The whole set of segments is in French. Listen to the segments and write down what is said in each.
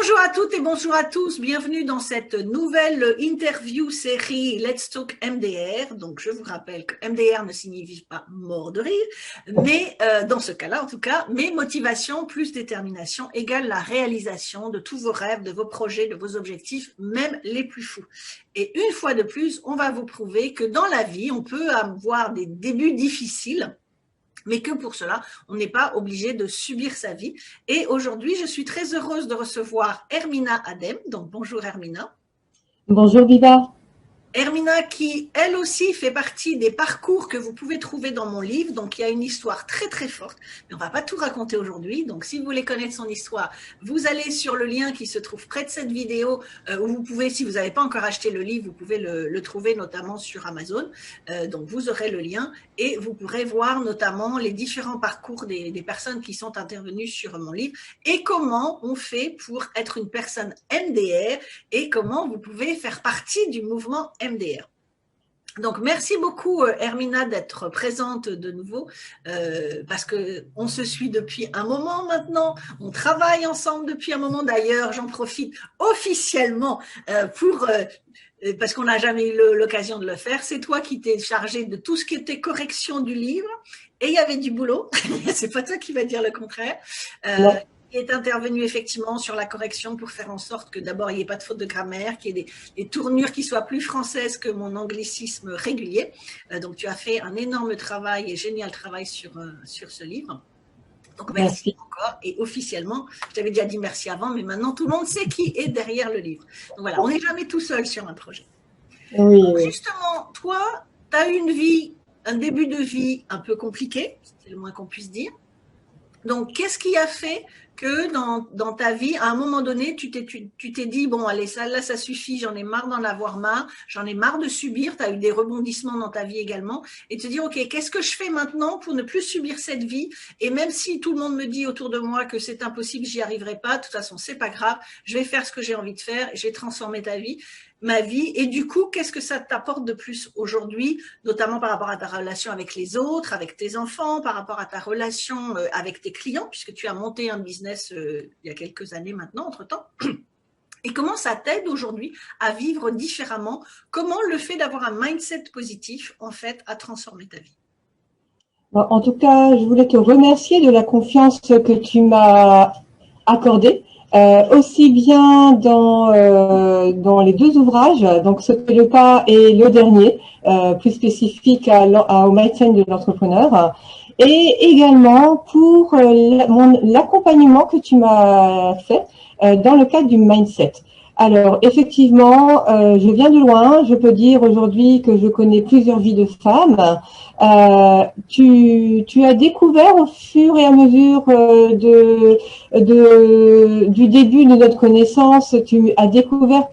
Bonjour à toutes et bonjour à tous, bienvenue dans cette nouvelle interview série Let's Talk MDR. Donc je vous rappelle que MDR ne signifie pas mort de rire, mais dans ce cas-là en tout cas, mais motivation plus détermination égale la réalisation de tous vos rêves, de vos projets, de vos objectifs, même les plus fous. Et une fois de plus, on va vous prouver que dans la vie, on peut avoir des débuts difficiles, mais que pour cela, on n'est pas obligé de subir sa vie. Et aujourd'hui, je suis très heureuse de recevoir Hermina Adem. Donc, bonjour Hermina. Bonjour Viva. Hermina qui, elle aussi, fait partie des parcours que vous pouvez trouver dans mon livre. Donc, il y a une histoire très, très forte. Mais on ne va pas tout raconter aujourd'hui. Donc, si vous voulez connaître son histoire, vous allez sur le lien qui se trouve près de cette vidéo où vous pouvez, si vous n'avez pas encore acheté le livre, vous pouvez le trouver notamment sur Amazon. Donc, vous aurez le lien et vous pourrez voir notamment les différents parcours des personnes qui sont intervenues sur mon livre et comment on fait pour être une personne MDR et comment vous pouvez faire partie du mouvement MDR. Donc, merci beaucoup, Hermina, d'être présente de nouveau, parce qu'on se suit depuis un moment maintenant, on travaille ensemble depuis un moment. D'ailleurs, j'en profite officiellement parce qu'on n'a jamais eu l'occasion de le faire. C'est toi qui t'es chargé de tout ce qui était correction du livre, et il y avait du boulot. C'est pas toi qui vas dire le contraire. Qui est intervenu effectivement sur la correction pour faire en sorte que d'abord il n'y ait pas de faute de grammaire, qu'il y ait des tournures qui soient plus françaises que mon anglicisme régulier. Donc tu as fait un énorme travail et génial travail sur ce livre. Donc merci encore et officiellement, je t'avais déjà dit merci avant, mais maintenant tout le monde sait qui est derrière le livre. Donc voilà, on n'est jamais tout seul sur un projet. Oui. Donc, justement, toi, tu as eu une vie, un début de vie un peu compliqué, c'est le moins qu'on puisse dire. Donc, qu'est-ce qui a fait que dans ta vie, à un moment donné, tu t'es dit, bon, allez, là, ça suffit, j'en ai marre d'en avoir marre, j'en ai marre de subir, tu as eu des rebondissements dans ta vie également, et te dire, OK, qu'est-ce que je fais maintenant pour ne plus subir cette vie? Et même si tout le monde me dit autour de moi que c'est impossible, j'y arriverai pas, de toute façon, c'est pas grave, je vais faire ce que j'ai envie de faire, je vais transformer ma vie. Et du coup, qu'est-ce que ça t'apporte de plus aujourd'hui, notamment par rapport à ta relation avec les autres, avec tes enfants, par rapport à ta relation avec tes clients, puisque tu as monté un business il y a quelques années maintenant, entre-temps. Et comment ça t'aide aujourd'hui à vivre différemment? Comment le fait d'avoir un mindset positif, en fait, a transformé ta vie? En tout cas, je voulais te remercier de la confiance que tu m'as accordée. Aussi bien dans les deux ouvrages, donc Sauter le pas et le dernier, plus spécifique au mindset de l'entrepreneur, et également pour l'accompagnement que tu m'as fait dans le cadre du mindset. Alors, effectivement, je viens de loin. Je peux dire aujourd'hui que je connais plusieurs vies de femmes. Tu as découvert au fur et à mesure du début de notre connaissance, tu as découvert,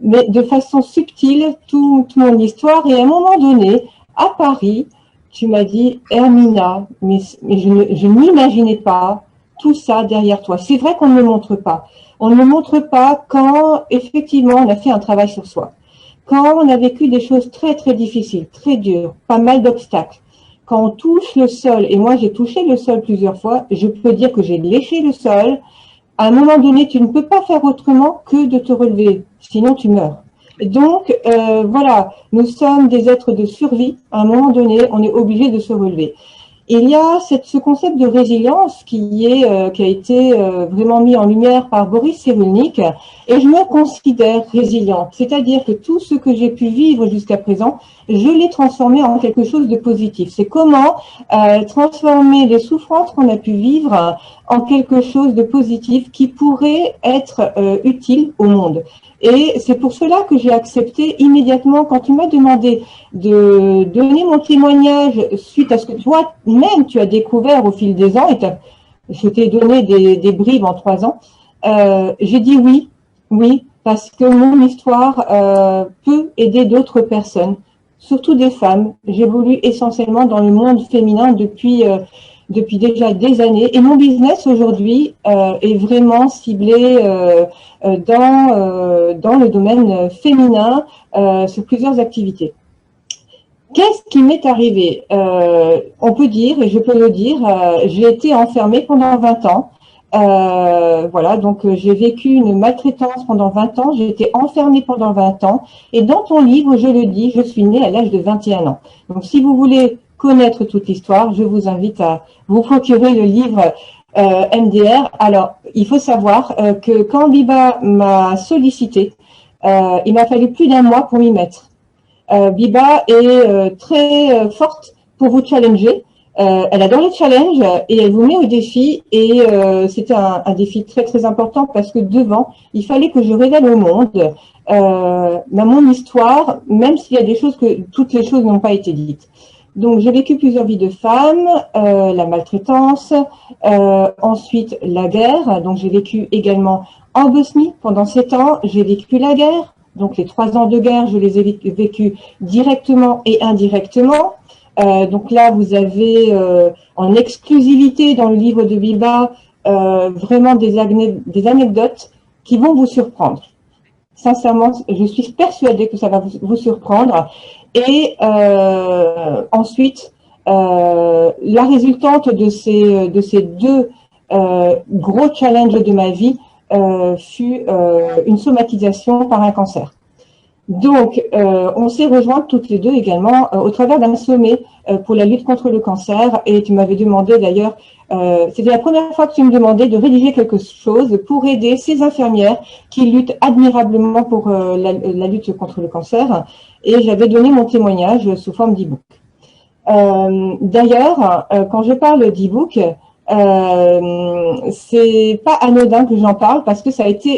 mais de façon subtile, toute mon histoire. Et à un moment donné, à Paris, tu m'as dit, Hermina, mais je n'imaginais pas tout ça derrière toi. C'est vrai qu'on ne le montre pas. On ne le montre pas quand, effectivement, on a fait un travail sur soi. Quand on a vécu des choses très, très difficiles, très dures, pas mal d'obstacles. Quand on touche le sol, et moi j'ai touché le sol plusieurs fois, je peux dire que j'ai léché le sol. À un moment donné, tu ne peux pas faire autrement que de te relever, sinon tu meurs. Donc, voilà, nous sommes des êtres de survie. À un moment donné, on est obligé de se relever. Il y a ce concept de résilience qui a été vraiment mis en lumière par Boris Cyrulnik, et je me considère résiliente. C'est-à-dire que tout ce que j'ai pu vivre jusqu'à présent, je l'ai transformé en quelque chose de positif. C'est comment transformer les souffrances qu'on a pu vivre en quelque chose de positif qui pourrait être utile au monde. Et c'est pour cela que j'ai accepté immédiatement quand tu m'as demandé de donner mon témoignage suite à ce que toi-même tu as découvert au fil des ans, et je t'ai donné des bribes en 3 ans. J'ai dit oui, parce que mon histoire peut aider d'autres personnes, surtout des femmes. J'évolue essentiellement dans le monde féminin depuis déjà des années. Et mon business aujourd'hui est vraiment ciblé dans le domaine féminin sur plusieurs activités. Qu'est-ce qui m'est arrivé? On peut dire, et je peux le dire, j'ai été enfermée pendant 20 ans Voilà, donc j'ai vécu une maltraitance pendant 20 ans, j'ai été enfermée pendant 20 ans, et dans ton livre, je le dis, je suis née à l'âge de 21 ans. Donc si vous voulez connaître toute l'histoire, je vous invite à vous procurer le livre MDR. Alors, il faut savoir que quand Biba m'a sollicité, il m'a fallu plus d'un mois pour m'y mettre. Biba est très forte pour vous challenger. Elle adore les challenges et elle vous met au défi. Et c'était un défi très très important parce que devant, il fallait que je révèle au monde mon histoire, même s'il y a des choses que toutes les choses n'ont pas été dites. Donc j'ai vécu plusieurs vies de femmes, la maltraitance, ensuite la guerre. Donc j'ai vécu également en Bosnie pendant 7 ans. J'ai vécu la guerre. Donc les 3 ans de guerre, je les ai vécus directement et indirectement. Donc là, vous avez en exclusivité dans le livre de Biba vraiment des anecdotes qui vont vous surprendre. Sincèrement, je suis persuadée que ça va vous surprendre. Et ensuite, la résultante de ces deux gros challenges de ma vie fut une somatisation par un cancer. Donc, on s'est rejointes toutes les deux également au travers d'un sommet pour la lutte contre le cancer. Et tu m'avais demandé d'ailleurs, c'était la première fois que tu me demandais de rédiger quelque chose pour aider ces infirmières qui luttent admirablement pour la lutte contre le cancer. Et j'avais donné mon témoignage sous forme d'e-book. D'ailleurs, quand je parle d'e-book, c'est pas anodin que j'en parle parce que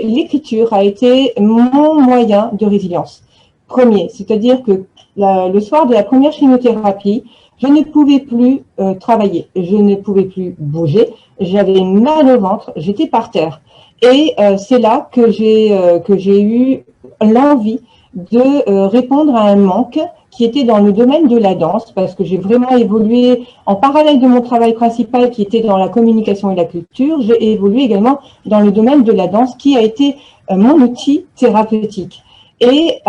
l'écriture a été mon moyen de résilience. Premier, c'est-à-dire que le soir de la première chimiothérapie, je ne pouvais plus travailler, je ne pouvais plus bouger, j'avais mal au ventre, j'étais par terre. Et c'est là que j'ai eu l'envie de répondre à un manque qui était dans le domaine de la danse, parce que j'ai vraiment évolué en parallèle de mon travail principal qui était dans la communication et la culture, j'ai évolué également dans le domaine de la danse qui a été mon outil thérapeutique. Et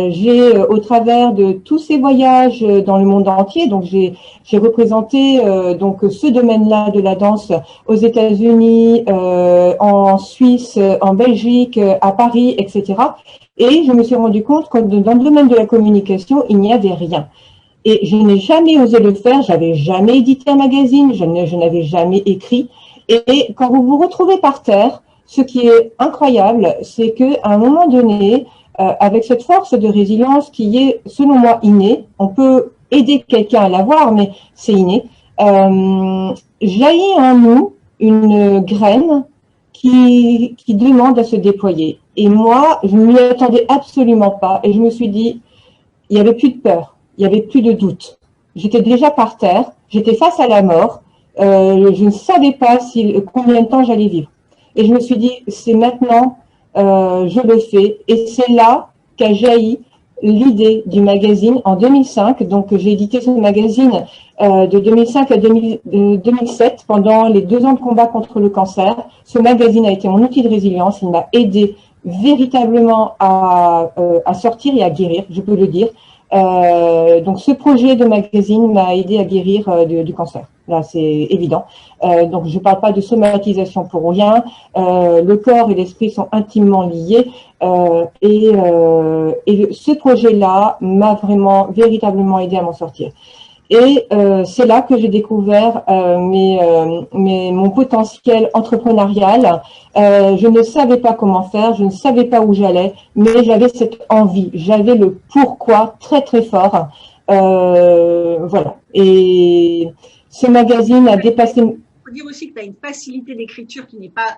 j'ai, au travers de tous ces voyages dans le monde entier, donc j'ai représenté donc ce domaine-là de la danse aux États-Unis, en Suisse, en Belgique, à Paris, etc. Et je me suis rendu compte que dans le domaine de la communication, il n'y avait rien. Et je n'ai jamais osé le faire, j'avais jamais édité un magazine, je n'avais jamais écrit. Et quand vous vous retrouvez par terre, ce qui est incroyable, c'est qu'à un moment donné, avec cette force de résilience qui est, selon moi, innée, on peut aider quelqu'un à l'avoir, mais c'est inné, jaillit en nous une graine qui demande à se déployer. Et moi, je ne m'y attendais absolument pas. Et je me suis dit, il n'y avait plus de peur, il n'y avait plus de doute. J'étais déjà par terre, j'étais face à la mort, je ne savais pas combien de temps j'allais vivre. Et je me suis dit, c'est maintenant, je le fais. Et c'est là qu'a jailli l'idée du magazine en 2005. Donc, j'ai édité ce magazine de 2005 à 2007 pendant les 2 ans de combat contre le cancer. Ce magazine a été mon outil de résilience. Il m'a aidé véritablement à sortir et à guérir, je peux le dire. Donc, ce projet de magazine m'a aidé à guérir du cancer. Là, c'est évident. Donc, je ne parle pas de somatisation pour rien. Le corps et l'esprit sont intimement liés. Et ce projet-là m'a vraiment, véritablement aidé à m'en sortir. Et c'est là que j'ai découvert mon potentiel entrepreneurial. Je ne savais pas comment faire, je ne savais pas où j'allais, mais j'avais cette envie, j'avais le pourquoi très très fort. Voilà. Et ce magazine a dépassé. Il faut dire aussi que tu as une facilité d'écriture qui n'est pas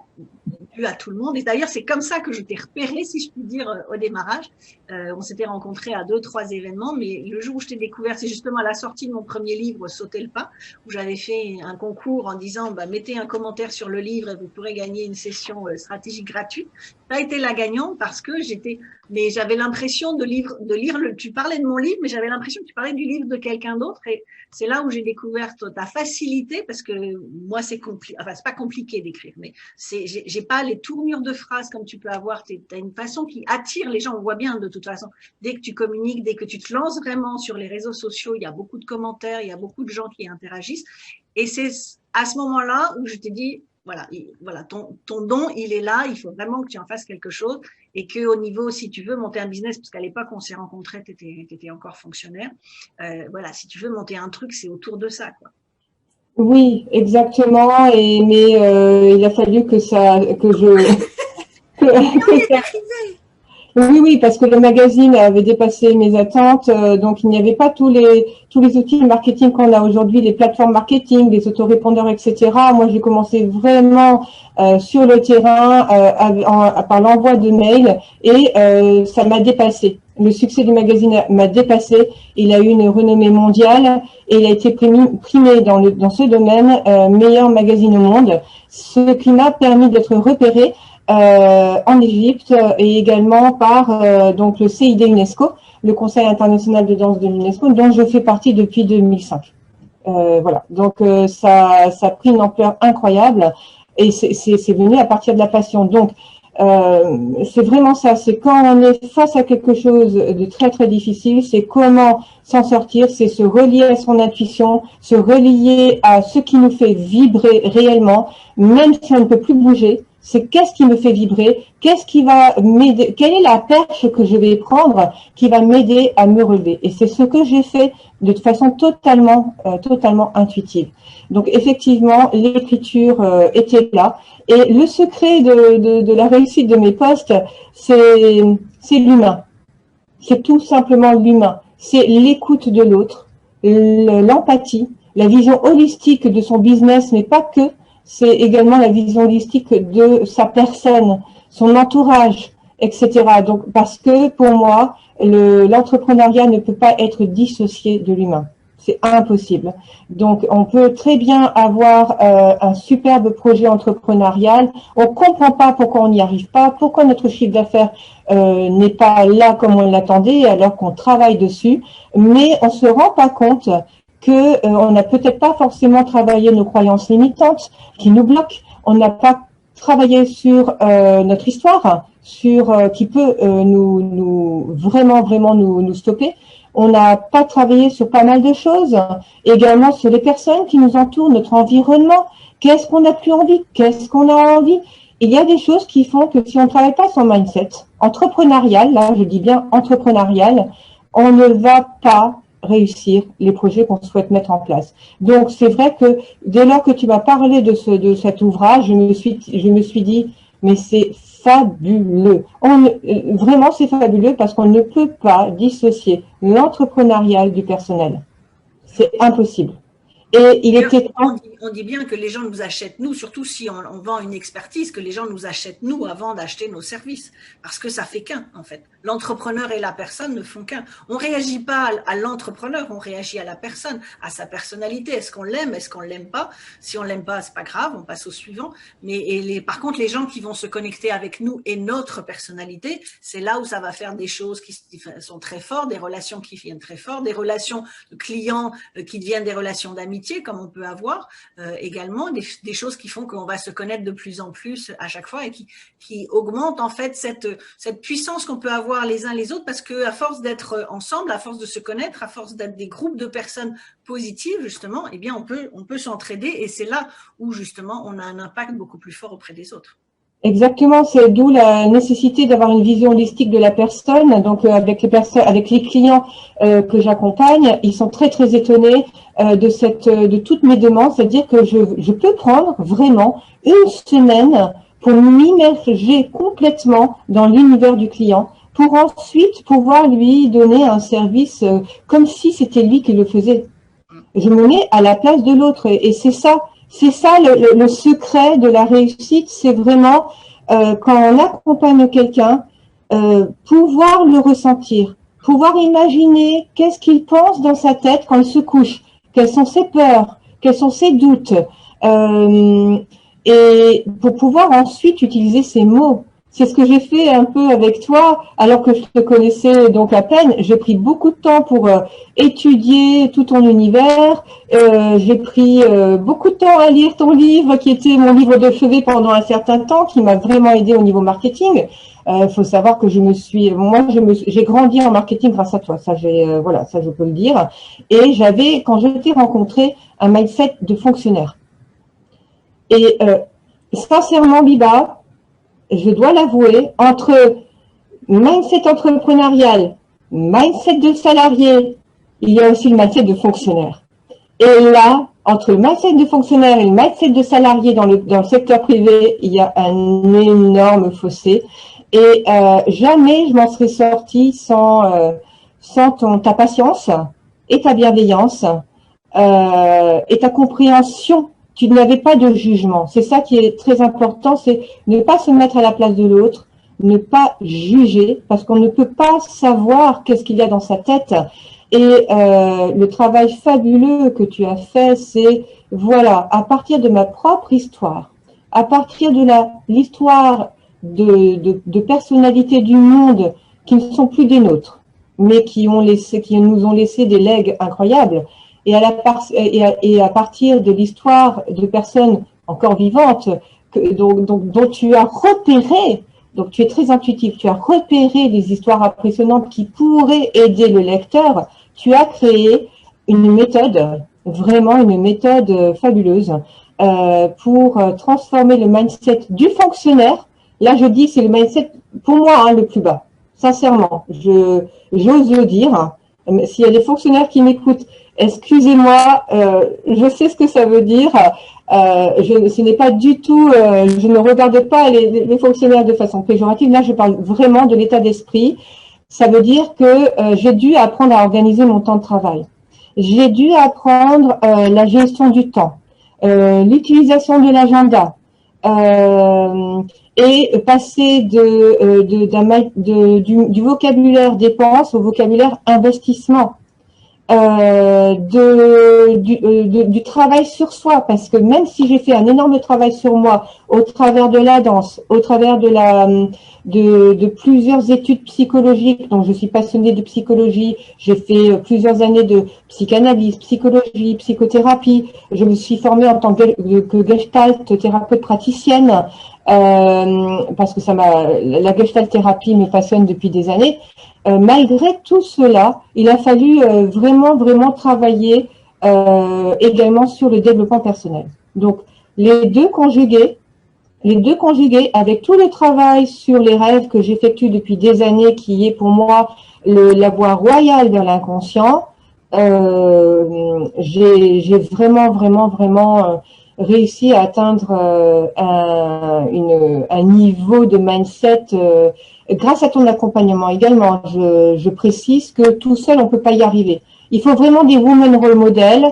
due à tout le monde. Et d'ailleurs, c'est comme ça que je t'ai repéré, si je puis dire, au démarrage. On s'était rencontrés à 2-3 événements, mais le jour où je t'ai découvert, c'est justement à la sortie de mon premier livre, Sauter le pas, où j'avais fait un concours en disant, mettez un commentaire sur le livre et vous pourrez gagner une session stratégique gratuite. Tu as été la gagnante parce que mais j'avais l'impression de lire tu parlais de mon livre, mais j'avais l'impression que tu parlais du livre de quelqu'un d'autre. Et c'est là où j'ai découvert ta facilité, parce que moi, c'est compliqué, enfin, c'est pas compliqué d'écrire, mais j'ai pas les tournures de phrases comme tu peux avoir. T'as une façon qui attire les gens. On voit bien, de toute façon, dès que tu communiques, dès que tu te lances vraiment sur les réseaux sociaux, il y a beaucoup de commentaires, il y a beaucoup de gens qui interagissent. Et c'est à ce moment-là où je t'ai dit, voilà, ton don, il est là, il faut vraiment que tu en fasses quelque chose et qu'au niveau, si tu veux monter un business, parce qu'à l'époque, on s'est rencontrés, tu étais encore fonctionnaire, voilà, si tu veux monter un truc, c'est autour de ça, quoi. Oui, exactement. Mais il a fallu que je, que ça. Oui, oui, parce que le magazine avait dépassé mes attentes, donc il n'y avait pas tous les outils de marketing qu'on a aujourd'hui, les plateformes marketing, les autorépondeurs, etc. Moi, j'ai commencé vraiment sur le terrain par l'envoi de mails et ça m'a dépassé. Le succès du magazine m'a dépassé. Il a eu une renommée mondiale et il a été primé dans ce domaine meilleur magazine au monde. Ce qui m'a permis d'être repéré en Égypte et également par donc le CID UNESCO, le Conseil international de danse de l'UNESCO, dont je fais partie depuis 2005. Voilà, donc ça a pris une ampleur incroyable et c'est venu à partir de la passion. Donc c'est vraiment ça, c'est quand on est face à quelque chose de très très difficile, c'est comment s'en sortir, c'est se relier à son intuition, se relier à ce qui nous fait vibrer réellement, même si on ne peut plus bouger. C'est qu'est-ce qui me fait vibrer, qu'est-ce qui va m'aider, quelle est la perche que je vais prendre qui va m'aider à me relever. Et c'est ce que j'ai fait de façon totalement intuitive. Donc effectivement, l'écriture était là. Et le secret de la réussite de mes posts, c'est l'humain. C'est tout simplement l'humain. C'est l'écoute de l'autre, l'empathie, la vision holistique de son business, mais pas que. C'est également la vision holistique de sa personne, son entourage, etc. Donc, parce que pour moi, l'entrepreneuriat ne peut pas être dissocié de l'humain. C'est impossible. Donc, on peut très bien avoir un superbe projet entrepreneurial. On comprend pas pourquoi on n'y arrive pas, pourquoi notre chiffre d'affaires n'est pas là comme on l'attendait, alors qu'on travaille dessus. Mais on se rend pas compte que on n'a peut-être pas forcément travaillé nos croyances limitantes qui nous bloquent. On n'a pas travaillé sur notre histoire, sur qui peut nous vraiment nous stopper. On n'a pas travaillé sur pas mal de choses, également sur les personnes qui nous entourent, notre environnement. Qu'est-ce qu'on n'a plus envie? Qu'est-ce qu'on a envie? Il y a des choses qui font que si on ne travaille pas son mindset entrepreneurial, là je dis bien entrepreneurial, on ne va pas réussir les projets qu'on souhaite mettre en place. Donc c'est vrai que dès lors que tu m'as parlé de cet ouvrage, je me suis dit mais c'est fabuleux. Vraiment c'est fabuleux parce qu'on ne peut pas dissocier l'entrepreneurial du personnel. C'est impossible. Et il était on dit bien que les gens nous achètent nous, surtout si on vend une expertise, que les gens nous achètent nous avant d'acheter nos services, parce que ça fait qu'un en fait. L'entrepreneur et la personne ne font qu'un. On réagit pas à l'entrepreneur, on réagit à la personne, à sa personnalité. Est-ce qu'on l'aime, est-ce qu'on l'aime pas? Si on l'aime pas, c'est pas grave, on passe au suivant. Mais par contre, les gens qui vont se connecter avec nous et notre personnalité, c'est là où ça va faire des choses qui sont très fortes, des relations qui viennent très fortes, des relations de clients qui deviennent des relations d'amitié, comme on peut avoir également, des choses qui font qu'on va se connaître de plus en plus à chaque fois et qui augmentent en fait cette puissance qu'on peut avoir les uns les autres, parce que à force d'être ensemble, à force de se connaître, à force d'être des groupes de personnes positives justement, eh bien on peut s'entraider et c'est là où justement on a un impact beaucoup plus fort auprès des autres. Exactement, c'est d'où la nécessité d'avoir une vision holistique de la personne. Donc avec les clients que j'accompagne, ils sont très très étonnés de toutes mes demandes, c'est-à-dire que je peux prendre vraiment une semaine pour m'immerger complètement dans l'univers du client, pour ensuite pouvoir lui donner un service comme si c'était lui qui le faisait. Je me mets à la place de l'autre et c'est ça. C'est ça le secret de la réussite, c'est vraiment quand on accompagne quelqu'un, pouvoir le ressentir, pouvoir imaginer qu'est-ce qu'il pense dans sa tête quand il se couche, quelles sont ses peurs, quels sont ses doutes, et pour pouvoir ensuite utiliser ces mots. C'est ce que j'ai fait un peu avec toi, alors que je te connaissais donc à peine. J'ai pris beaucoup de temps pour étudier tout ton univers. J'ai pris beaucoup de temps à lire ton livre, qui était mon livre de chevet pendant un certain temps, qui m'a vraiment aidé au niveau marketing. Faut savoir que j'ai grandi en marketing grâce à toi. Ça, ça je peux le dire. Et quand je t'ai rencontré, un mindset de fonctionnaire. Et sincèrement, Biba, je dois l'avouer, entre mindset entrepreneurial, mindset de salarié, il y a aussi le mindset de fonctionnaire. Et là, entre le mindset de fonctionnaire et le mindset de salarié dans le secteur privé, il y a un énorme fossé. Et jamais je m'en serais sortie sans ta patience et ta bienveillance et ta compréhension. Tu n'avais pas de jugement. C'est ça qui est très important, c'est ne pas se mettre à la place de l'autre, ne pas juger, parce qu'on ne peut pas savoir qu'est-ce qu'il y a dans sa tête. Et le travail fabuleux que tu as fait, c'est, voilà, à partir de ma propre histoire, à partir de l'histoire de personnalités du monde qui ne sont plus des nôtres, mais qui nous ont laissé des legs incroyables, et à partir de l'histoire de personnes encore vivantes dont tu as repéré, donc tu es très intuitif, tu as repéré des histoires impressionnantes qui pourraient aider le lecteur, tu as créé une méthode, vraiment une méthode fabuleuse pour transformer le mindset du fonctionnaire. Là, je dis c'est le mindset, pour moi, le plus bas. Sincèrement, j'ose le dire. S'il y a des fonctionnaires qui m'écoutent, excusez-moi, je sais ce que ça veut dire. Ce n'est pas du tout, je ne regarde pas les fonctionnaires de façon péjorative. Là, je parle vraiment de l'état d'esprit. Ça veut dire que j'ai dû apprendre à organiser mon temps de travail. J'ai dû apprendre la gestion du temps, l'utilisation de l'agenda et passer du vocabulaire dépense au vocabulaire investissement. Du travail sur soi, parce que même si j'ai fait un énorme travail sur moi au travers de la danse, au travers de plusieurs études psychologiques, donc je suis passionnée de psychologie, j'ai fait plusieurs années de psychanalyse, psychologie, psychothérapie, je me suis formée en tant que gestalt thérapeute praticienne, parce que la gestalt thérapie me passionne depuis des années. Malgré tout cela, il a fallu vraiment travailler également sur le développement personnel. Donc, les deux conjugués avec tout le travail sur les rêves que j'effectue depuis des années, qui est pour moi la voie royale vers l'inconscient, j'ai vraiment réussi à atteindre un niveau de mindset grâce à ton accompagnement également. Je précise que tout seul, on ne peut pas y arriver. Il faut vraiment des women role models.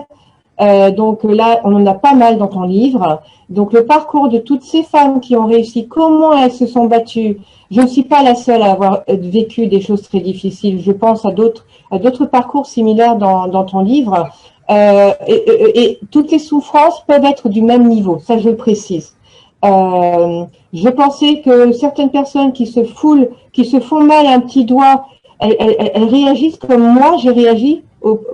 Donc là, on en a pas mal dans ton livre. Donc le parcours de toutes ces femmes qui ont réussi, comment elles se sont battues. Je ne suis pas la seule à avoir vécu des choses très difficiles. Je pense à d'autres parcours similaires dans ton livre. Et toutes les souffrances peuvent être du même niveau. Ça, je le précise. Je pensais que certaines personnes qui se font mal à un petit doigt, elles réagissent comme moi j'ai réagi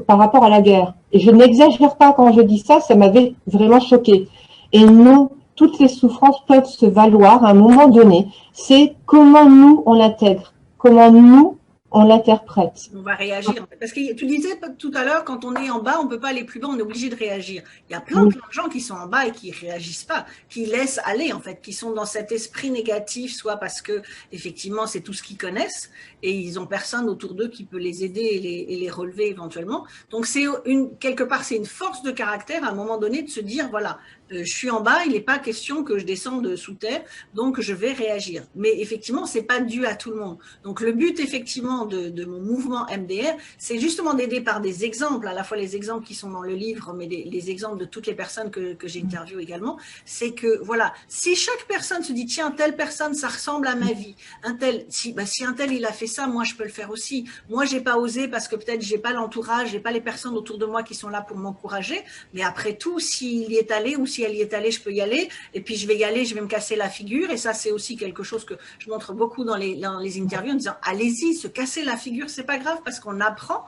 par rapport à la guerre. Et je n'exagère pas quand je dis ça, ça m'avait vraiment choquée. Et non, toutes les souffrances peuvent se valoir à un moment donné. C'est comment nous, on l'intègre, comment nous, on l'interprète. On va réagir. Parce que tu disais tout à l'heure, quand on est en bas, on ne peut pas aller plus bas, on est obligé de réagir. Il y a plein de gens qui sont en bas et qui ne réagissent pas, qui laissent aller, en fait, qui sont dans cet esprit négatif, soit parce que, effectivement, c'est tout ce qu'ils connaissent et ils n'ont personne autour d'eux qui peut les aider et les relever éventuellement. Donc, quelque part, c'est une force de caractère à un moment donné de se dire, voilà, je suis en bas, il n'est pas question que je descende sous terre, donc je vais réagir. Mais effectivement, ce n'est pas dû à tout le monde. Donc, le but, effectivement, de mon mouvement MDR, c'est justement d'aider par des exemples, à la fois les exemples qui sont dans le livre, mais les exemples de toutes les personnes que j'ai interviewées également, c'est que, voilà, si chaque personne se dit, tiens, telle personne, ça ressemble à ma vie, si un tel, il a fait ça, moi, je peux le faire aussi. Moi, j'ai pas osé parce que peut-être j'ai pas l'entourage, j'ai pas les personnes autour de moi qui sont là pour m'encourager, mais après tout, s'il y est allé ou si elle y est allée, je peux y aller, et puis je vais y aller, je vais me casser la figure, et ça, c'est aussi quelque chose que je montre beaucoup dans les interviews en disant, allez-y, se casser la figure, c'est pas grave parce qu'on apprend,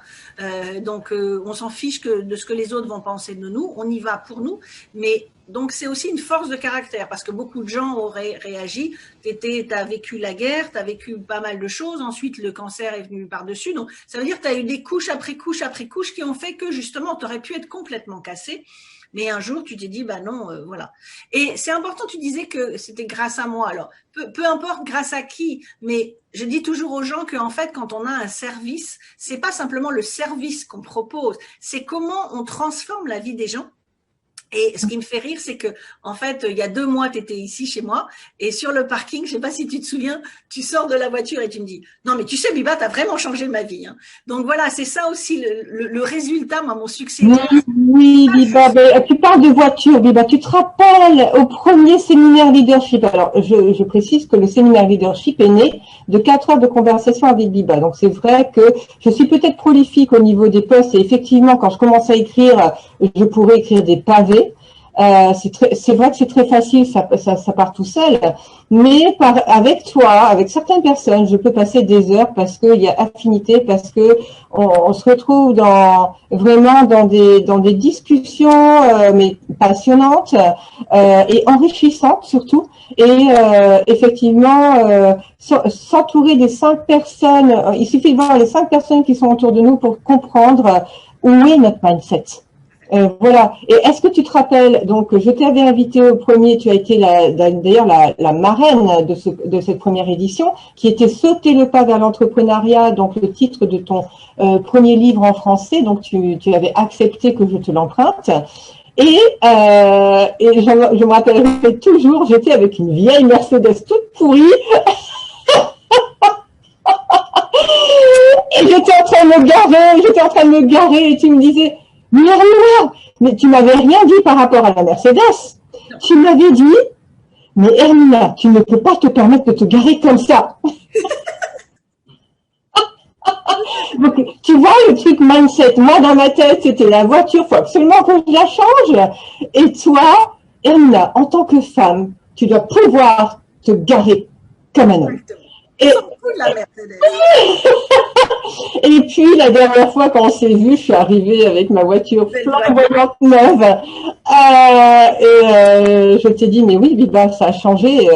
donc on s'en fiche de ce que les autres vont penser de nous, on y va pour nous, mais donc c'est aussi une force de caractère parce que beaucoup de gens auraient réagi, tu as vécu la guerre, tu as vécu pas mal de choses, ensuite le cancer est venu par-dessus, donc ça veut dire que tu as eu des couches après couches après couches qui ont fait que justement tu aurais pu être complètement cassé. Mais un jour, tu t'es dit, bah non, voilà. Et c'est important, tu disais que c'était grâce à moi. Alors, peu importe grâce à qui, mais je dis toujours aux gens qu'en fait, quand on a un service, c'est pas simplement le service qu'on propose, c'est comment on transforme la vie des gens. Et ce qui me fait rire, c'est que, en fait, il y a 2 mois, tu étais ici chez moi, et sur le parking, je sais pas si tu te souviens, tu sors de la voiture et tu me dis, non, mais tu sais, Biba, tu as vraiment changé ma vie, hein. Donc voilà, c'est ça aussi le résultat, moi, mon succès. Oui, oui, Biba, tu parles de voiture, Biba. Tu te rappelles au premier séminaire leadership. Alors, je précise que le séminaire leadership est né de 4 heures de conversation avec Biba. Donc, c'est vrai que je suis peut-être prolifique au niveau des posts et effectivement, quand je commence à écrire, je pourrais écrire des pavés. C'est vrai que c'est très facile, ça part tout seul. Mais avec toi, avec certaines personnes, je peux passer des heures parce qu'il y a affinité, parce que on se retrouve vraiment dans des discussions mais passionnantes et enrichissantes surtout. Et effectivement, s'entourer des 5 personnes, il suffit de voir les 5 personnes qui sont autour de nous pour comprendre où est notre mindset. Voilà. Et est-ce que tu te rappelles, donc je t'avais invité au premier, tu as été d'ailleurs la marraine de cette première édition, qui était Sauter le pas vers l'entrepreneuriat, donc le titre de ton premier livre en français, donc tu avais accepté que je te l'emprunte. Et je me rappellerai toujours, j'étais avec une vieille Mercedes toute pourrie. Et j'étais en train de me garer et tu me disais, mais tu m'avais rien dit par rapport à la Mercedes. Tu m'avais dit, mais Hermina, tu ne peux pas te permettre de te garer comme ça. Donc, tu vois le truc mindset. Moi, dans ma tête, c'était la voiture, faut absolument que je la change. Et toi, Hermina, en tant que femme, tu dois pouvoir te garer comme un homme. Et puis, la dernière fois, quand on s'est vu, je suis arrivée avec ma voiture flamboyante neuve. Je t'ai dit, mais oui, Biba, ça a changé.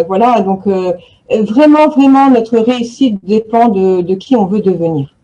Voilà, donc vraiment, notre réussite dépend de qui on veut devenir.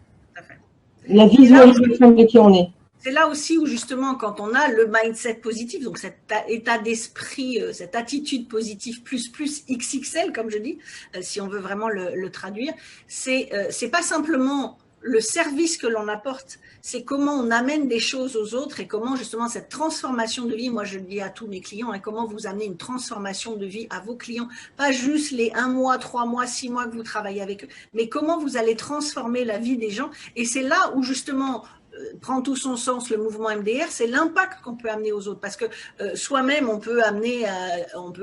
La visualisation de qui on est. C'est là aussi où justement, quand on a le mindset positif, donc cet état d'esprit, cette attitude positive plus XXL, comme je dis, si on veut vraiment le traduire, c'est pas simplement le service que l'on apporte, c'est comment on amène des choses aux autres et comment justement cette transformation de vie, moi je le dis à tous mes clients, et comment vous amenez une transformation de vie à vos clients, pas juste les 1 mois, 3 mois, 6 mois que vous travaillez avec eux, mais comment vous allez transformer la vie des gens. Et c'est là où justement prend tout son sens le mouvement MDR, c'est l'impact qu'on peut amener aux autres, parce que soi-même on peut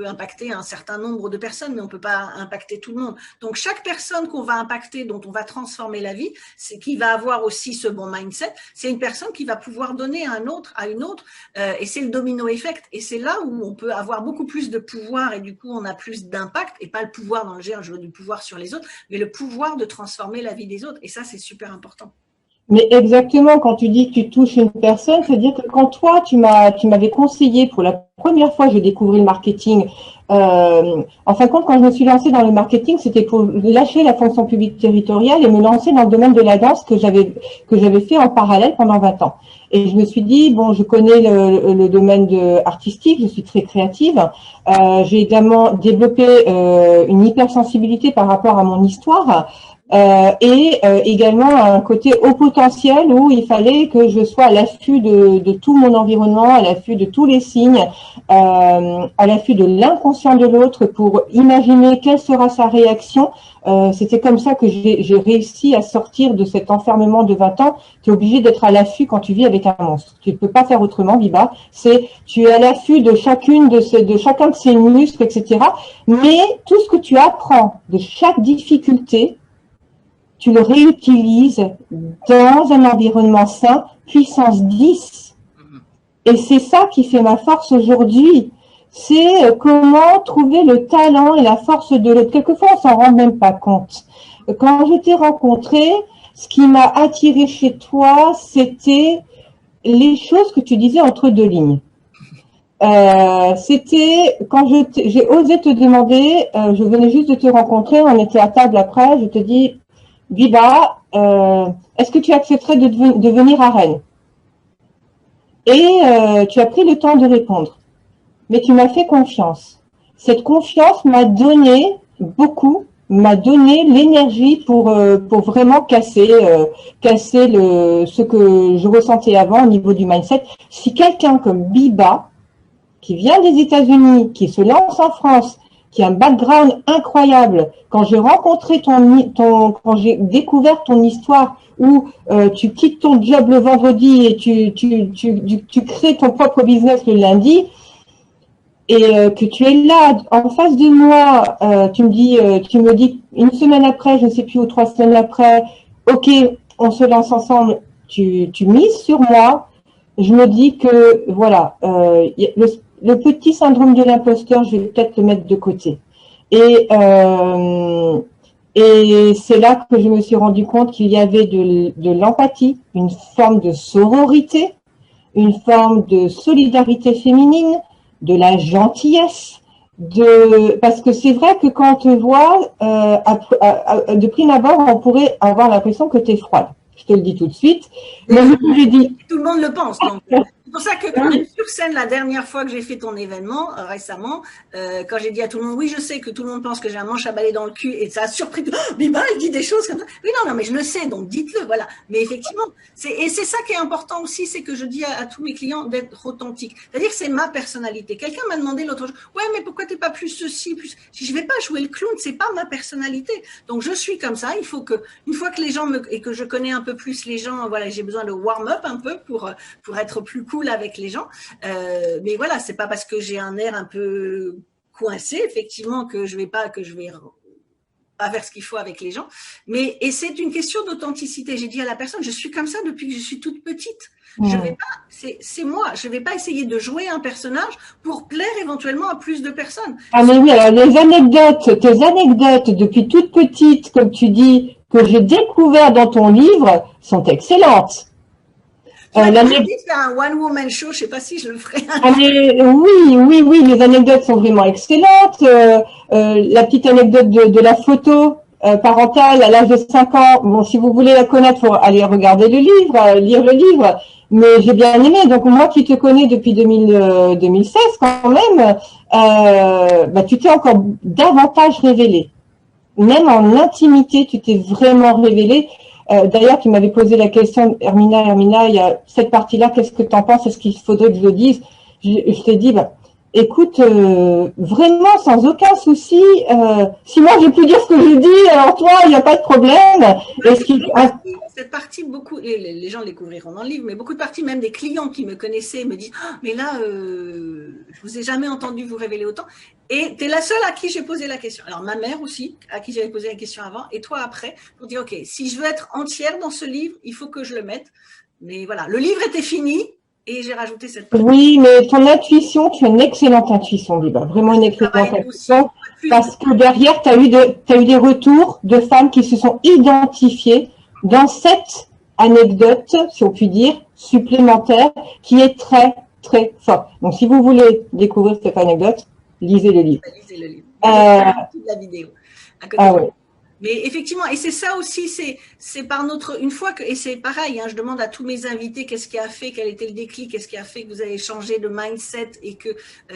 impacter un certain nombre de personnes, mais on peut pas impacter tout le monde. Donc chaque personne qu'on va impacter, dont on va transformer la vie, c'est qui va avoir aussi ce bon mindset, c'est une personne qui va pouvoir donner à une autre, et c'est le domino effect. Et c'est là où on peut avoir beaucoup plus de pouvoir et du coup on a plus d'impact, et pas le pouvoir dans le genre je veux du pouvoir sur les autres, mais le pouvoir de transformer la vie des autres. Et ça c'est super important. Mais exactement, quand tu dis que tu touches une personne, c'est-à-dire que quand toi, tu m'avais conseillé pour la première fois, j'ai découvert le marketing. En fin de compte, quand je me suis lancée dans le marketing, c'était pour lâcher la fonction publique territoriale et me lancer dans le domaine de la danse que j'avais fait en parallèle pendant 20 ans. Et je me suis dit, bon, je connais le domaine artistique, je suis très créative. J'ai également développé une hypersensibilité par rapport à mon histoire. Également un côté haut potentiel où il fallait que je sois à l'affût de tout mon environnement, à l'affût de tous les signes, à l'affût de l'inconscient de l'autre pour imaginer quelle sera sa réaction. C'était comme ça que j'ai réussi à sortir de cet enfermement de 20 ans. Tu es obligé d'être à l'affût quand tu vis avec un monstre. Tu ne peux pas faire autrement, Biba. Tu es à l'affût de chacun de ces muscles, etc. Mais tout ce que tu apprends de chaque difficulté, tu le réutilises dans un environnement sain, puissance 10. Et c'est ça qui fait ma force aujourd'hui. C'est comment trouver le talent et la force de l'autre. Quelquefois, on s'en rend même pas compte. Quand je t'ai rencontré, ce qui m'a attiré chez toi, c'était les choses que tu disais entre 2 lignes. C'était quand j'ai osé te demander, je venais juste de te rencontrer, on était à table après, je te dis, Biba, est-ce que tu accepterais de venir à Rennes? et tu as pris le temps de répondre. Mais tu m'as fait confiance. Cette confiance m'a donné beaucoup, m'a donné l'énergie pour vraiment casser ce que je ressentais avant au niveau du mindset. Si quelqu'un comme Biba, qui vient des États-Unis, qui se lance en France, qui a un background incroyable, quand j'ai rencontré quand j'ai découvert ton histoire où tu quittes ton job le vendredi et tu crées ton propre business le lundi, et que tu es là en face de moi, tu me dis une semaine après, je ne sais plus, ou 3 semaines après, ok, on se lance ensemble, tu mises sur moi, je me dis que voilà, le petit syndrome de l'imposteur, je vais peut-être le mettre de côté. Et c'est là que je me suis rendu compte qu'il y avait de l'empathie, une forme de sororité, une forme de solidarité féminine, de la gentillesse, parce que c'est vrai que quand on te voit, de prime abord, on pourrait avoir l'impression que tu es froide. Je te le dis tout de suite. Mais je dis. Tout le monde le pense. Donc. C'est pour ça que même sur scène, la dernière fois que j'ai fait ton événement, récemment, quand j'ai dit à tout le monde, oui, je sais que tout le monde pense que j'ai un manche à balai dans le cul, et ça a surpris, Biba, elle dit des choses comme ça. Oui, non, mais je le sais, donc dites-le, voilà. Mais effectivement, et c'est ça qui est important aussi, c'est que je dis à tous mes clients d'être authentique. C'est-à-dire que c'est ma personnalité. Quelqu'un m'a demandé l'autre jour, ouais, mais pourquoi t'es pas plus ceci, plus. Je vais pas jouer le clown, c'est pas ma personnalité. Donc je suis comme ça. Il faut que, une fois que les gens et que je connais un peu plus les gens, voilà, j'ai besoin de warm-up un peu pour être plus cool avec les gens. Mais voilà, c'est pas parce que j'ai un air un peu coincé, effectivement, que je vais pas faire ce qu'il faut avec les gens. Et c'est une question d'authenticité. J'ai dit à la personne, je suis comme ça depuis que je suis toute petite. Je vais pas, c'est moi. Je vais pas essayer de jouer un personnage pour plaire éventuellement à plus de personnes. Ah mais oui, alors tes anecdotes depuis toute petite, comme tu dis, que j'ai découvert dans ton livre, sont excellentes. Tu m'as dit de faire un one-woman show, je ne sais pas si je le ferai. Oui, les anecdotes sont vraiment excellentes. La petite anecdote de la photo parentale à l'âge de 5 ans, bon, si vous voulez la connaître, il faut aller regarder le livre, lire le livre. Mais j'ai bien aimé. Donc moi qui te connais depuis 2016 quand même, tu t'es encore davantage révélé. Même en intimité, tu t'es vraiment révélé. D'ailleurs, tu m'avais posé la question, Hermina, il y a cette partie-là, qu'est-ce que tu en penses? Est-ce qu'il faudrait que je le dise? Je t'ai dit, écoute, vraiment, sans aucun souci, si moi j'ai pu dire ce que je dis, alors toi, il n'y a pas de problème. Cette partie, beaucoup, les gens le découvriront dans le livre, mais beaucoup de parties, même des clients qui me connaissaient, me disent mais là, je vous ai jamais entendu vous révéler autant. Et tu es la seule à qui j'ai posé la question. Alors, ma mère aussi, à qui j'avais posé la question avant, et toi après, pour dire ok, si je veux être entière dans ce livre, il faut que je le mette. Mais voilà, le livre était fini. Et j'ai rajouté cette partie. Oui, mais ton intuition, tu as une excellente intuition, Biba. Vraiment une excellente intuition. Parce que derrière, tu as eu des retours de femmes qui se sont identifiées dans cette anecdote, si on peut dire, supplémentaire, qui est très, très forte. Donc, si vous voulez découvrir cette anecdote, lisez le livre. Lisez le livre. La vidéo. Oui. Mais effectivement, et c'est ça aussi, c'est par une fois que, et c'est pareil, je demande à tous mes invités qu'est-ce qui a fait, quel était le déclic, qu'est-ce qui a fait que vous avez changé de mindset et que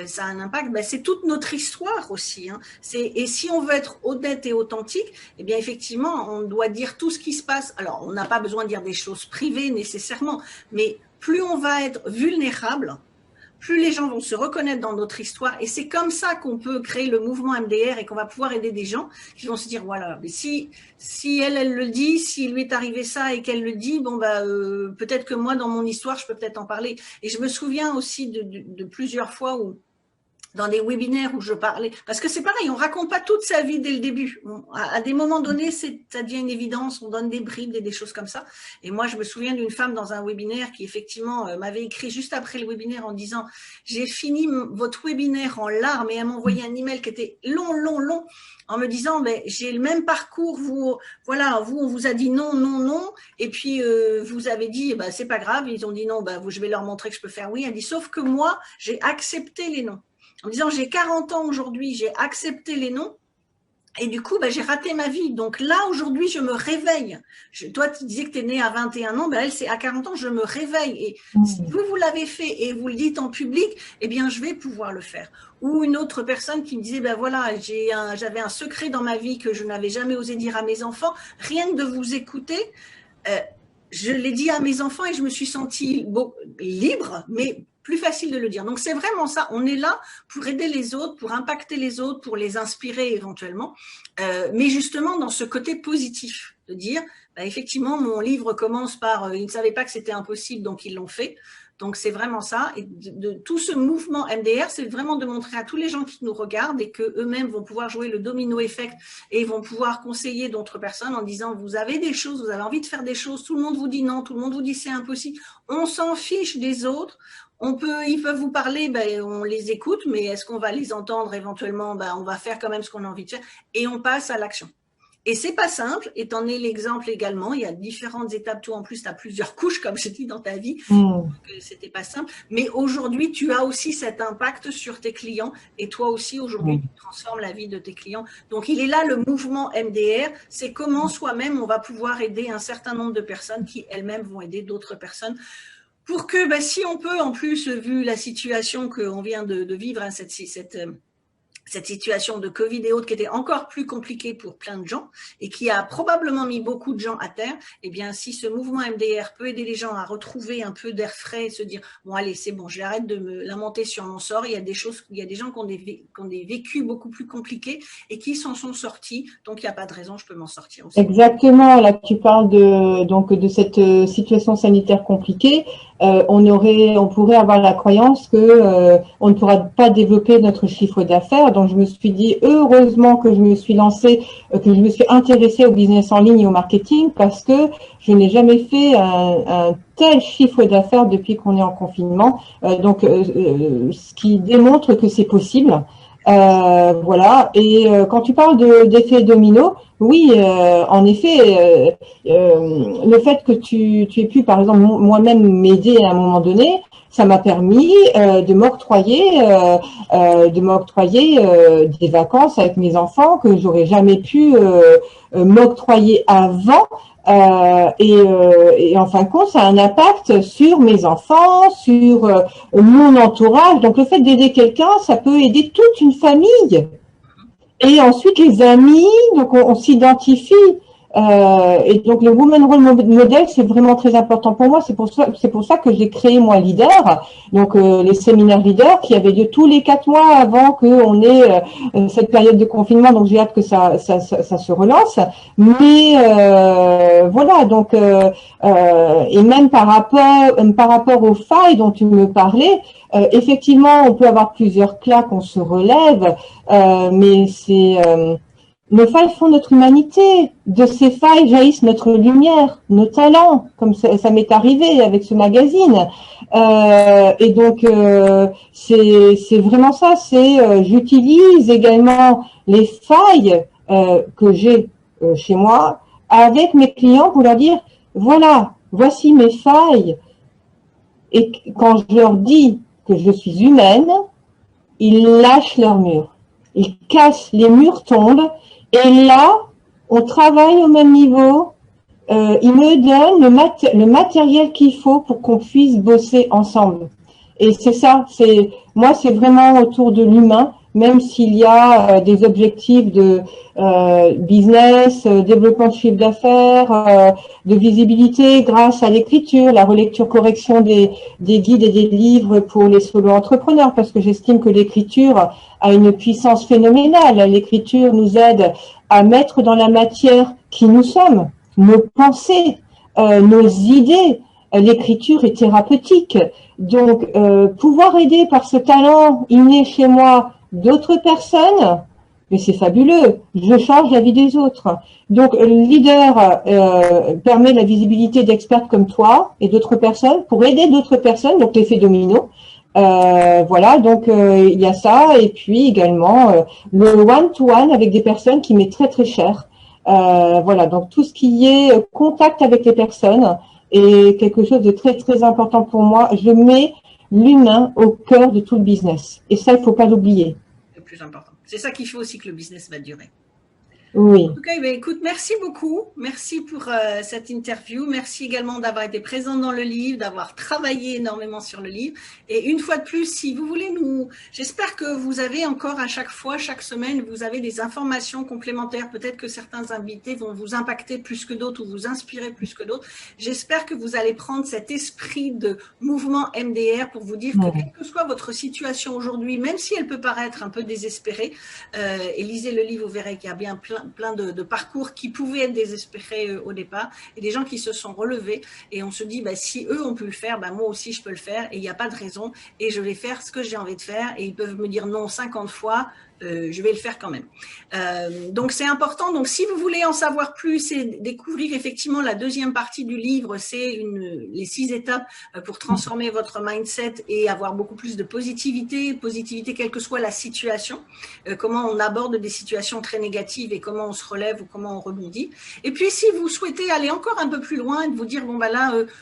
ça a un impact, c'est toute notre histoire aussi. Et si on veut être honnête et authentique, eh bien effectivement, on doit dire tout ce qui se passe. Alors, on n'a pas besoin de dire des choses privées nécessairement, mais plus on va être vulnérable, plus les gens vont se reconnaître dans notre histoire. Et c'est comme ça qu'on peut créer le mouvement MDR et qu'on va pouvoir aider des gens qui vont se dire, voilà, mais si elle le dit, s'il lui est arrivé ça et qu'elle le dit, peut-être que moi, dans mon histoire, je peux peut-être en parler. Et je me souviens aussi de plusieurs fois où, dans des webinaires où je parlais, parce que c'est pareil, on raconte pas toute sa vie dès le début. À des moments donnés, ça devient une évidence, on donne des bribes et des choses comme ça. Et moi, je me souviens d'une femme dans un webinaire qui effectivement m'avait écrit juste après le webinaire en disant « J'ai fini votre webinaire en larmes » et elle m'a envoyé un email qui était long, en me disant « J'ai le même parcours, vous, on vous a dit non, et puis vous avez dit « c'est pas grave », ils ont dit « Non, je vais leur montrer que je peux faire oui ». Elle dit « Sauf que moi, j'ai accepté les noms ». En disant, j'ai 40 ans aujourd'hui, j'ai accepté les noms Et du coup, j'ai raté ma vie. Donc là, aujourd'hui, je me réveille. Toi, tu disais que tu es née à 21 ans. Elle, c'est à 40 ans, je me réveille. Et si vous l'avez fait et vous le dites en public, eh bien, je vais pouvoir le faire. Ou une autre personne qui me disait, voilà, j'avais un secret dans ma vie que je n'avais jamais osé dire à mes enfants. Rien que de vous écouter, je l'ai dit à mes enfants et je me suis sentie libre, mais plus facile de le dire. Donc, c'est vraiment ça. On est là pour aider les autres, pour impacter les autres, pour les inspirer éventuellement. Mais justement, dans ce côté positif, de dire, effectivement, mon livre commence par ils ne savaient pas que c'était impossible, donc ils l'ont fait. Donc, c'est vraiment ça. Et de tout ce mouvement MDR, c'est vraiment de montrer à tous les gens qui nous regardent et qu'eux-mêmes vont pouvoir jouer le domino effect et vont pouvoir conseiller d'autres personnes en disant, vous avez des choses, vous avez envie de faire des choses, tout le monde vous dit non, tout le monde vous dit c'est impossible. On s'en fiche des autres. Ils peuvent vous parler, on les écoute, mais est-ce qu'on va les entendre éventuellement? On va faire quand même ce qu'on a envie de faire et on passe à l'action. Et c'est pas simple, étant donné l'exemple également, il y a différentes étapes, toi en plus tu as plusieurs couches comme je dis dans ta vie, c'était pas simple, mais aujourd'hui tu as aussi cet impact sur tes clients et toi aussi aujourd'hui tu transformes la vie de tes clients. Donc il est là le mouvement MDR, c'est comment soi-même on va pouvoir aider un certain nombre de personnes qui elles-mêmes vont aider d'autres personnes. Pour que, si on peut, en plus, vu la situation qu'on vient de vivre, cette situation de Covid et autres qui était encore plus compliquée pour plein de gens et qui a probablement mis beaucoup de gens à terre, eh bien, si ce mouvement MDR peut aider les gens à retrouver un peu d'air frais et se dire, bon, allez, c'est bon, j'arrête de me lamenter sur mon sort, il y a des gens qui ont des vécus beaucoup plus compliqués et qui s'en sont sortis, donc il n'y a pas de raison, je peux m'en sortir aussi. Exactement, là tu parles de cette situation sanitaire compliquée. On pourrait avoir la croyance que on ne pourra pas développer notre chiffre d'affaires. Donc je me suis dit heureusement que je me suis lancée, que je me suis intéressée au business en ligne et au marketing parce que je n'ai jamais fait un tel chiffre d'affaires depuis qu'on est en confinement. Ce qui démontre que c'est possible. Voilà. Et quand tu parles d'effet domino, oui, en effet, le fait que tu aies pu, par exemple, moi-même m'aider à un moment donné, ça m'a permis de m'octroyer des vacances avec mes enfants que j'aurais jamais pu m'octroyer avant. Et en fin de compte, ça a un impact sur mes enfants, sur mon entourage. Donc, le fait d'aider quelqu'un, ça peut aider toute une famille. Et ensuite, les amis, donc on s'identifie. Et donc, le Women Role Model, c'est vraiment très important pour moi. C'est pour ça que j'ai créé moi Leader. Donc, les séminaires Leader qui avaient lieu tous les 4 mois avant qu'on ait cette période de confinement. Donc, j'ai hâte que ça se relance. Mais voilà. Donc, et même par rapport aux failles dont tu me parlais, effectivement, on peut avoir plusieurs claques, on se relève, mais nos failles font notre humanité. De ces failles jaillissent notre lumière, nos talents, comme ça m'est arrivé avec ce magazine. Et donc, c'est vraiment ça. J'utilise également les failles que j'ai chez moi avec mes clients pour leur dire, voilà, voici mes failles. Et quand je leur dis que je suis humaine, ils lâchent leurs murs. Ils cassent, les murs tombent. Et là, on travaille au même niveau. Ils me donnent le matériel qu'il faut pour qu'on puisse bosser ensemble. Et c'est ça, moi, c'est vraiment autour de l'humain, même s'il y a des objectifs de business, développement de chiffre d'affaires, de visibilité grâce à l'écriture, la relecture-correction des guides et des livres pour les solo-entrepreneurs, parce que j'estime que l'écriture a une puissance phénoménale. L'écriture nous aide à mettre dans la matière qui nous sommes, nos pensées, nos idées. L'écriture est thérapeutique. Donc, pouvoir aider par ce talent inné chez moi d'autres personnes, mais c'est fabuleux. Je change la vie des autres. Donc, Leader permet la visibilité d'experts comme toi et d'autres personnes pour aider d'autres personnes, donc l'effet domino. Voilà, donc il y a ça, et puis également le one-to-one avec des personnes qui m'est très très cher. Voilà, donc tout ce qui est contact avec les personnes est quelque chose de très très important pour moi. Je mets l'humain au cœur de tout le business, et ça, il faut pas l'oublier. Le plus important. C'est ça qui fait aussi que le business va durer. Oui. En tout cas, écoute, merci beaucoup. Merci pour cette interview. Merci également d'avoir été présente dans le livre, d'avoir travaillé énormément sur le livre. Et une fois de plus, si vous voulez j'espère que vous avez encore à chaque fois, chaque semaine, vous avez des informations complémentaires. Peut-être que certains invités vont vous impacter plus que d'autres ou vous inspirer plus que d'autres. J'espère que vous allez prendre cet esprit de mouvement MDR pour vous dire que quelle que soit votre situation aujourd'hui, même si elle peut paraître un peu désespérée, et lisez le livre, vous verrez qu'il y a bien plein de parcours qui pouvaient être désespérés au départ, et des gens qui se sont relevés, et on se dit, si eux ont pu le faire, moi aussi je peux le faire, et il n'y a pas de raison, et je vais faire ce que j'ai envie de faire, et ils peuvent me dire non 50 fois, je vais le faire quand même. Donc c'est important. Donc si vous voulez en savoir plus et découvrir effectivement la deuxième partie du livre, c'est les 6 étapes pour transformer votre mindset et avoir beaucoup plus de positivité quelle que soit la situation, comment on aborde des situations très négatives et comment on se relève ou comment on rebondit. Et puis si vous souhaitez aller encore un peu plus loin et vous dire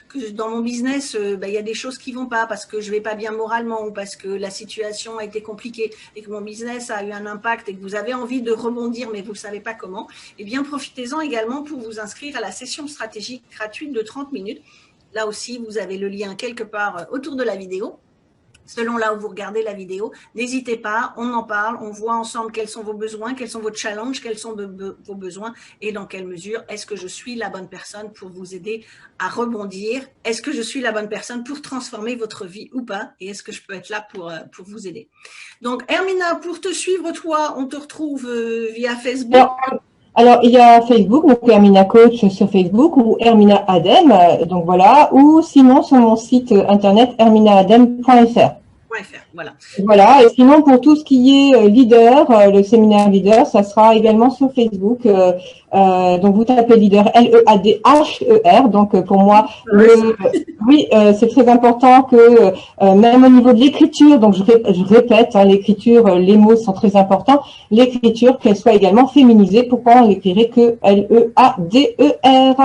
que dans mon business il y a des choses qui vont pas parce que je vais pas bien moralement ou parce que la situation a été compliquée et que mon business a eu un impact et que vous avez envie de rebondir mais vous ne savez pas comment, eh bien profitez-en également pour vous inscrire à la session stratégique gratuite de 30 minutes. Là aussi, vous avez le lien quelque part autour de la vidéo. Selon là où vous regardez la vidéo, n'hésitez pas, on en parle, on voit ensemble quels sont vos besoins, quels sont vos challenges, quels sont vos besoins et dans quelle mesure est-ce que je suis la bonne personne pour vous aider à rebondir, est-ce que je suis la bonne personne pour transformer votre vie ou pas et est-ce que je peux être là pour vous aider. Donc Hermina, pour te suivre toi, on te retrouve via Facebook. Alors, il y a Facebook, donc Hermina Coach sur Facebook ou Hermina Adem, donc voilà, ou sinon sur mon site internet herminaadem.fr. Voilà. Voilà, et sinon pour tout ce qui est leader, le séminaire leader, ça sera également sur Facebook. Donc vous tapez leader, L-E-A-D-H-E-R. Donc pour moi, oui, c'est très important que même au niveau de l'écriture, donc je répète, l'écriture, les mots sont très importants. L'écriture, qu'elle soit également féminisée. Pourquoi on l'écrirait que L-E-A-D-E-R.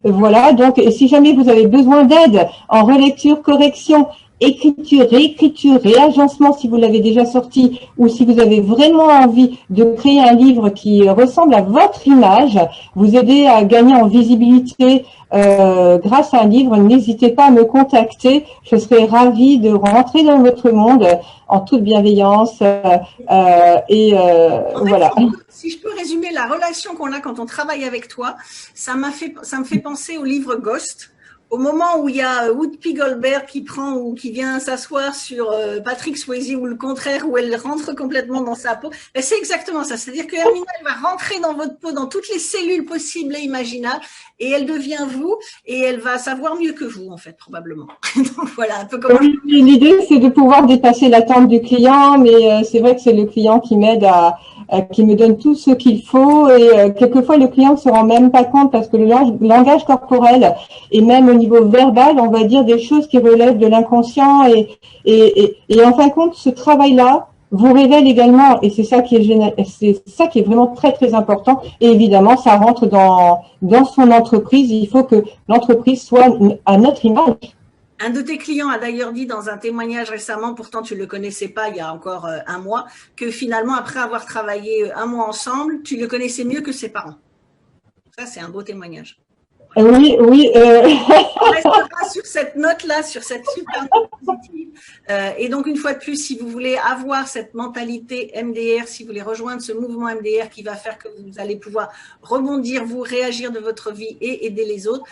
Voilà. Donc et si jamais vous avez besoin d'aide en relecture, correction, écriture, réécriture, réagencement si vous l'avez déjà sorti ou si vous avez vraiment envie de créer un livre qui ressemble à votre image, vous aider à gagner en visibilité grâce à un livre, n'hésitez pas à me contacter. Je serai ravie de rentrer dans votre monde en toute bienveillance voilà. Si je peux résumer la relation qu'on a quand on travaille avec toi, ça me fait penser au livre Ghost. Au moment où il y a Whoopi Goldberg qui prend ou qui vient s'asseoir sur Patrick Swayze ou le contraire, où elle rentre complètement dans sa peau, c'est exactement ça. C'est-à-dire que Hermina, elle va rentrer dans votre peau, dans toutes les cellules possibles et imaginables, et elle devient vous, et elle va savoir mieux que vous, en fait, probablement. Donc voilà, un peu comme... Oui, l'idée, c'est de pouvoir dépasser l'attente du client, mais c'est vrai que c'est le client qui m'aide qui me donne tout ce qu'il faut et quelquefois le client ne se rend même pas compte parce que le langage corporel et même au niveau verbal, on va dire des choses qui relèvent de l'inconscient et en fin de compte, ce travail-là vous révèle également, et c'est ça qui est vraiment très très important. Et évidemment, ça rentre dans son entreprise. Il faut que l'entreprise soit à notre image. Un de tes clients a d'ailleurs dit dans un témoignage récemment, pourtant tu ne le connaissais pas il y a encore un mois, que finalement, après avoir travaillé un mois ensemble, tu le connaissais mieux que ses parents. Ça, c'est un beau témoignage. Oui. On restera sur cette note-là, sur cette super note positive. Et donc, une fois de plus, si vous voulez avoir cette mentalité MDR, si vous voulez rejoindre ce mouvement MDR qui va faire que vous allez pouvoir rebondir, vous réagir de votre vie et aider les autres,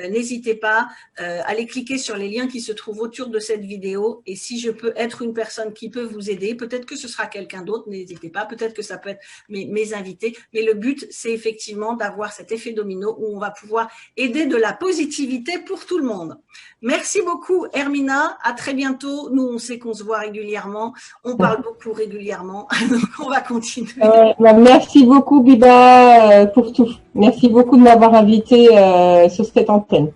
n'hésitez pas à aller cliquer sur les liens qui se trouvent autour de cette vidéo. Et si je peux être une personne qui peut vous aider, peut-être que ce sera quelqu'un d'autre, n'hésitez pas. Peut-être que ça peut être mes invités. Mais le but, c'est effectivement d'avoir cet effet domino où on va pouvoir aider de la positivité pour tout le monde. Merci beaucoup, Hermina. À très bientôt. Nous, on sait qu'on se voit régulièrement. On parle beaucoup régulièrement. Donc, on va continuer. Merci beaucoup, Biba, pour tout. Merci beaucoup de m'avoir invité sur cette antenne.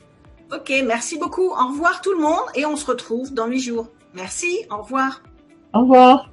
Ok, merci beaucoup. Au revoir tout le monde et on se retrouve dans 8 jours. Merci, au revoir. Au revoir.